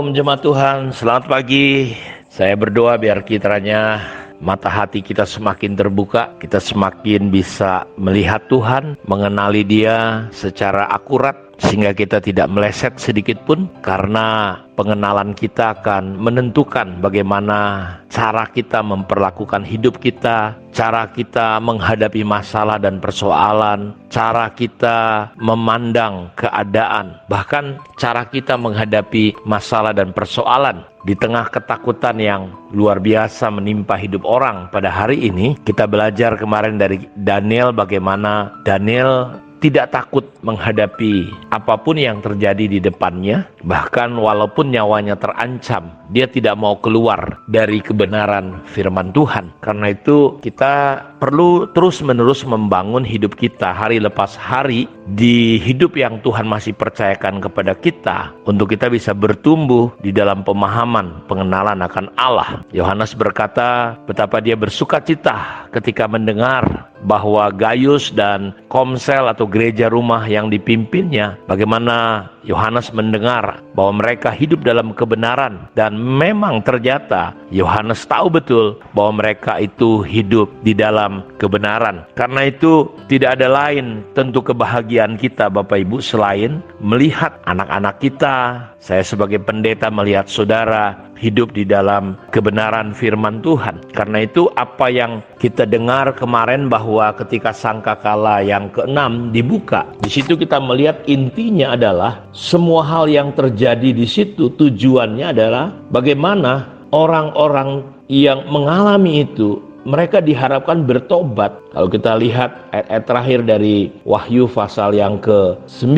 Shalom jemaat Tuhan, selamat pagi. Saya berdoa biar kiranya mata hati kita semakin terbuka, kita semakin bisa melihat Tuhan, mengenali Dia secara akurat, sehingga kita tidak meleset sedikit pun, karena pengenalan kita akan menentukan bagaimana cara kita memperlakukan hidup kita, cara kita menghadapi masalah dan persoalan, cara kita memandang keadaan, bahkan cara kita menghadapi masalah dan persoalan. Di tengah ketakutan yang luar biasa menimpa hidup orang pada hari ini, kita belajar kemarin dari Daniel, bagaimana Daniel tidak takut menghadapi apapun yang terjadi di depannya. Bahkan walaupun nyawanya terancam, dia tidak mau keluar dari kebenaran firman Tuhan. Karena itu kita perlu terus-menerus membangun hidup kita hari lepas hari di hidup yang Tuhan masih percayakan kepada kita, untuk kita bisa bertumbuh di dalam pemahaman pengenalan akan Allah. Yohanes berkata betapa dia bersuka cita ketika mendengar bahwa Gaius dan Komsel atau gereja rumah yang dipimpinnya, bagaimana Yohanes mendengar bahwa mereka hidup dalam kebenaran. Dan memang ternyata Yohanes tahu betul bahwa mereka itu hidup di dalam kebenaran. Karena itu tidak ada lain tentu kebahagiaan kita Bapak Ibu selain melihat anak-anak kita. Saya sebagai pendeta melihat saudara hidup di dalam kebenaran firman Tuhan. Karena itu apa yang kita dengar kemarin, bahwa ketika sangkakala yang ke-6 dibuka, di situ kita melihat intinya adalah semua hal yang terjadi di situ tujuannya adalah bagaimana orang-orang yang mengalami itu, mereka diharapkan bertobat. Kalau kita lihat ayat-ayat terakhir dari Wahyu pasal yang ke-9,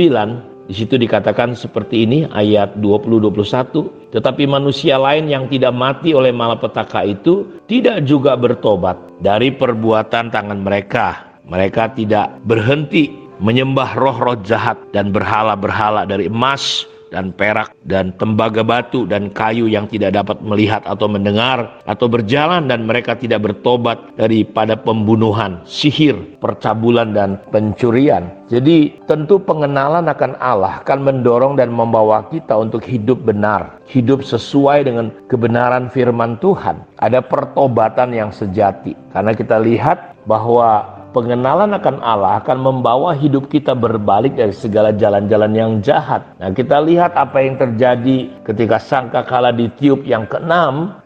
di situ dikatakan seperti ini, ayat 20-21. Tetapi manusia lain yang tidak mati oleh malapetaka itu tidak juga bertobat dari perbuatan tangan mereka. Mereka tidak berhenti menyembah roh-roh jahat dan berhala-berhala dari emas dan perak dan tembaga batu dan kayu yang tidak dapat melihat atau mendengar atau berjalan, dan mereka tidak bertobat daripada pembunuhan, sihir, percabulan dan pencurian. Jadi tentu pengenalan akan Allah akan mendorong dan membawa kita untuk hidup benar, hidup sesuai dengan kebenaran firman Tuhan. Ada pertobatan yang sejati, karena kita lihat bahwa pengenalan akan Allah akan membawa hidup kita berbalik dari segala jalan-jalan yang jahat. Nah, kita lihat apa yang terjadi ketika sangkakala ditiup yang ke-6.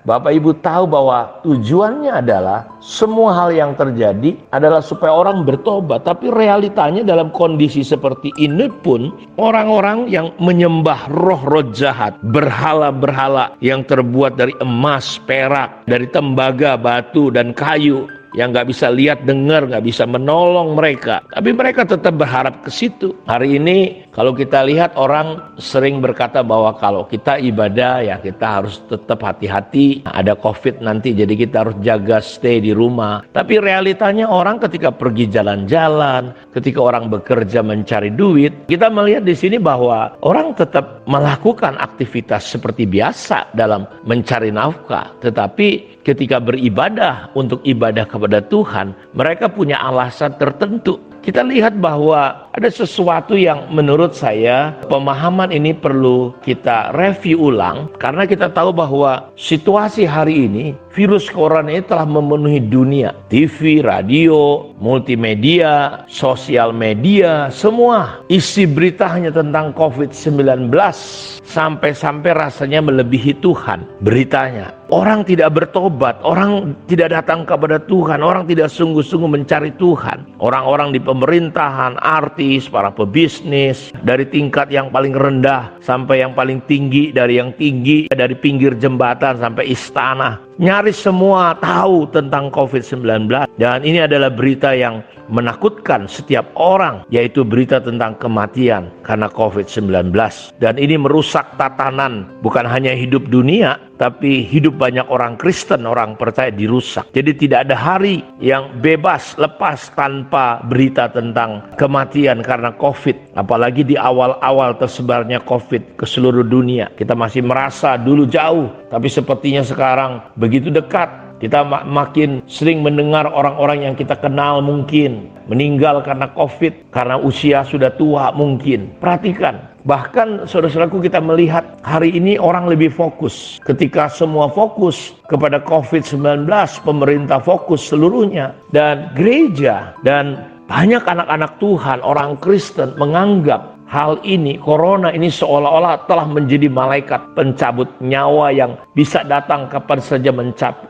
Bapak Ibu tahu bahwa tujuannya adalah semua hal yang terjadi adalah supaya orang bertobat. Tapi realitanya dalam kondisi seperti ini pun, orang-orang yang menyembah roh-roh jahat, berhala-berhala yang terbuat dari emas, perak, dari tembaga, batu, dan kayu, yang gak bisa lihat, dengar, gak bisa menolong mereka, tapi mereka tetap berharap ke situ. Hari ini kalau kita lihat, orang sering berkata bahwa kalau kita ibadah ya kita harus tetap hati-hati, ada COVID nanti, jadi kita harus jaga, stay di rumah. Tapi realitanya orang ketika pergi jalan-jalan, ketika orang bekerja mencari duit, kita melihat di sini bahwa orang tetap melakukan aktivitas seperti biasa dalam mencari nafkah. Tetapi ketika beribadah untuk ibadah kepada Tuhan, mereka punya alasan tertentu. Kita lihat bahwa ada sesuatu yang menurut saya pemahaman ini perlu kita review ulang, karena kita tahu bahwa situasi hari ini virus corona ini telah memenuhi dunia. TV, radio, multimedia, sosial media, semua isi berita hanya tentang COVID-19. Sampai-sampai rasanya melebihi Tuhan beritanya. Orang tidak bertobat, orang tidak datang kepada Tuhan, orang tidak sungguh-sungguh mencari Tuhan. Orang-orang di pemerintahan, artis, para pebisnis, dari tingkat yang paling rendah sampai yang paling tinggi, dari yang tinggi, dari pinggir jembatan sampai istana, nyaris semua tahu tentang COVID-19. Dan ini adalah berita yang menakutkan setiap orang, yaitu berita tentang kematian karena COVID-19. Dan ini merusak tatanan bukan hanya hidup dunia, tapi hidup banyak orang Kristen, orang percaya dirusak. Jadi tidak ada hari yang bebas, lepas tanpa berita tentang kematian karena COVID. Apalagi di awal-awal tersebarnya COVID ke seluruh dunia, kita masih merasa dulu jauh, tapi sepertinya sekarang begitu dekat. Kita makin sering mendengar orang-orang yang kita kenal mungkin meninggal karena COVID, karena usia sudah tua mungkin. Perhatikan, Bahkan saudara-saudaraku, kita melihat hari ini orang lebih fokus. Ketika semua fokus kepada COVID-19, pemerintah fokus seluruhnya. Dan gereja dan banyak anak-anak Tuhan, orang Kristen menganggap hal ini, corona ini seolah-olah telah menjadi malaikat pencabut nyawa yang bisa datang kapan saja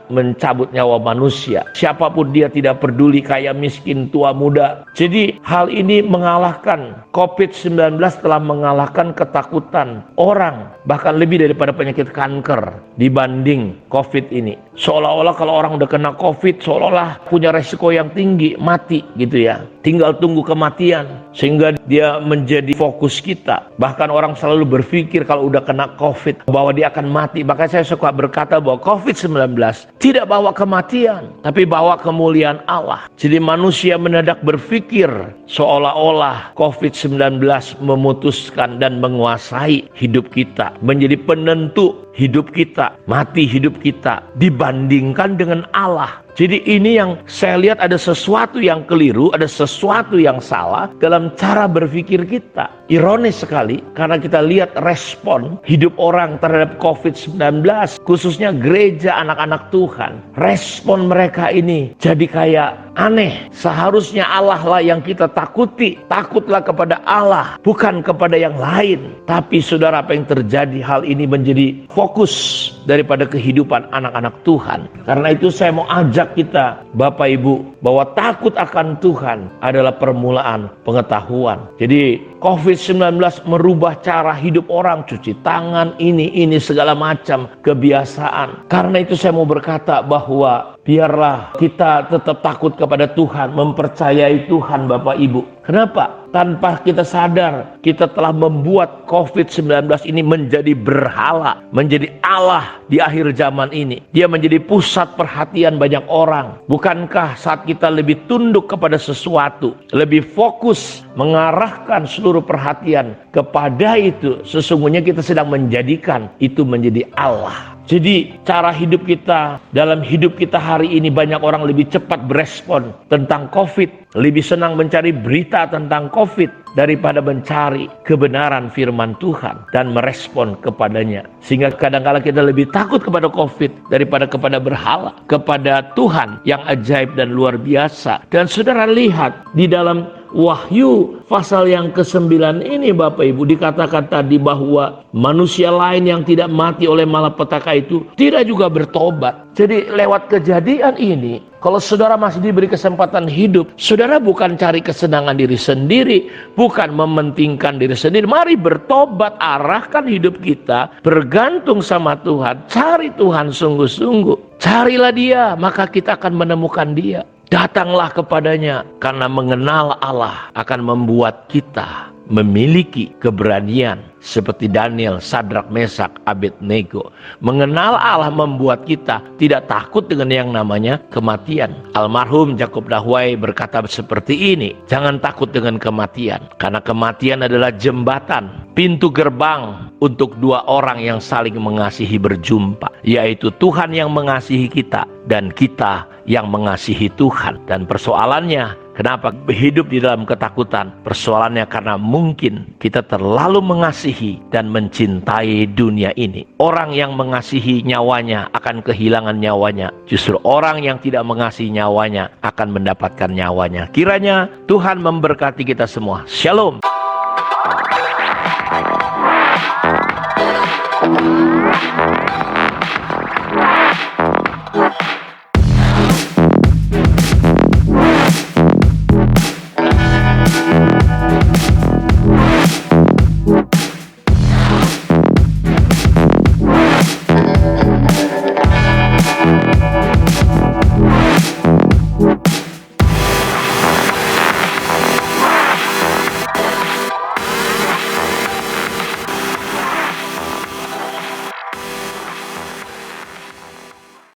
mencabut nyawa manusia. Siapapun dia, tidak peduli kaya miskin, tua muda. Jadi hal ini mengalahkan, COVID-19 telah mengalahkan ketakutan orang, bahkan lebih daripada penyakit kanker dibanding COVID ini. Seolah-olah kalau orang udah kena COVID, seolah-olah punya resiko yang tinggi, mati gitu ya. Tinggal tunggu kematian, sehingga dia menjadi fokus kita. Bahkan orang selalu berpikir kalau udah kena COVID bahwa dia akan mati. Maka saya suka berkata bahwa COVID-19 tidak bawa kematian, tapi bawa kemuliaan Allah. Jadi manusia mendadak berpikir seolah-olah COVID-19 memutuskan dan menguasai hidup kita, menjadi penentu hidup kita, mati hidup kita, dibandingkan dengan Allah. Jadi ini yang saya lihat, ada sesuatu yang keliru, ada sesuatu yang salah dalam cara berpikir kita. Ironis sekali, karena kita lihat respon hidup orang terhadap COVID-19, khususnya gereja anak-anak Tuhan. Respon mereka ini jadi kayak aneh. Seharusnya Allah lah yang kita takuti. Takutlah kepada Allah, bukan kepada yang lain. Tapi saudara, apa yang terjadi? Hal ini menjadi fokus daripada kehidupan anak-anak Tuhan. Karena itu saya mau ajak kita, Bapak Ibu, bahwa takut akan Tuhan adalah permulaan pengetahuan. Jadi COVID-19 merubah cara hidup orang, cuci tangan, ini segala macam kebiasaan. Karena itu saya mau berkata bahwa biarlah kita tetap takut kepada Tuhan, mempercayai Tuhan, Bapak Ibu. Kenapa? Tanpa kita sadar, kita telah membuat COVID-19 ini menjadi berhala, menjadi Allah di akhir zaman ini. Dia menjadi pusat perhatian banyak orang. Bukankah saat kita lebih tunduk kepada sesuatu, lebih fokus mengarahkan seluruh perhatian kepada itu, sesungguhnya kita sedang menjadikan itu menjadi Allah. Jadi cara hidup kita, dalam hidup kita hari ini, banyak orang lebih cepat berespon tentang COVID, lebih senang mencari berita tentang COVID daripada mencari kebenaran firman Tuhan dan merespon kepadanya. Sehingga kadang-kadang kita lebih takut kepada COVID daripada kepada berhala, kepada Tuhan yang ajaib dan luar biasa. Dan saudara lihat di dalam Wahyu pasal yang ke-9 ini, Bapak Ibu, dikatakan tadi bahwa manusia lain yang tidak mati oleh malapetaka itu tidak juga bertobat. Jadi lewat kejadian ini, kalau saudara masih diberi kesempatan hidup, saudara bukan cari kesenangan diri sendiri, bukan mementingkan diri sendiri. Mari bertobat, arahkan hidup kita bergantung sama Tuhan. Cari Tuhan sungguh-sungguh. Carilah Dia, maka kita akan menemukan Dia. Datanglah kepadanya, karena mengenal Allah akan membuat kita memiliki keberanian seperti Daniel, Sadrak, Mesak, Abednego. Mengenal Allah membuat kita tidak takut dengan yang namanya kematian. Almarhum Jacob Dahwai berkata seperti ini, jangan takut dengan kematian, karena kematian adalah jembatan, pintu gerbang untuk dua orang yang saling mengasihi berjumpa, yaitu Tuhan yang mengasihi kita dan kita yang mengasihi Tuhan. Dan persoalannya, kenapa hidup di dalam ketakutan? Persoalannya karena mungkin kita terlalu mengasihi dan mencintai dunia ini. Orang yang mengasihi nyawanya akan kehilangan nyawanya. Justru orang yang tidak mengasihi nyawanya akan mendapatkan nyawanya. Kiranya Tuhan memberkati kita semua. Shalom.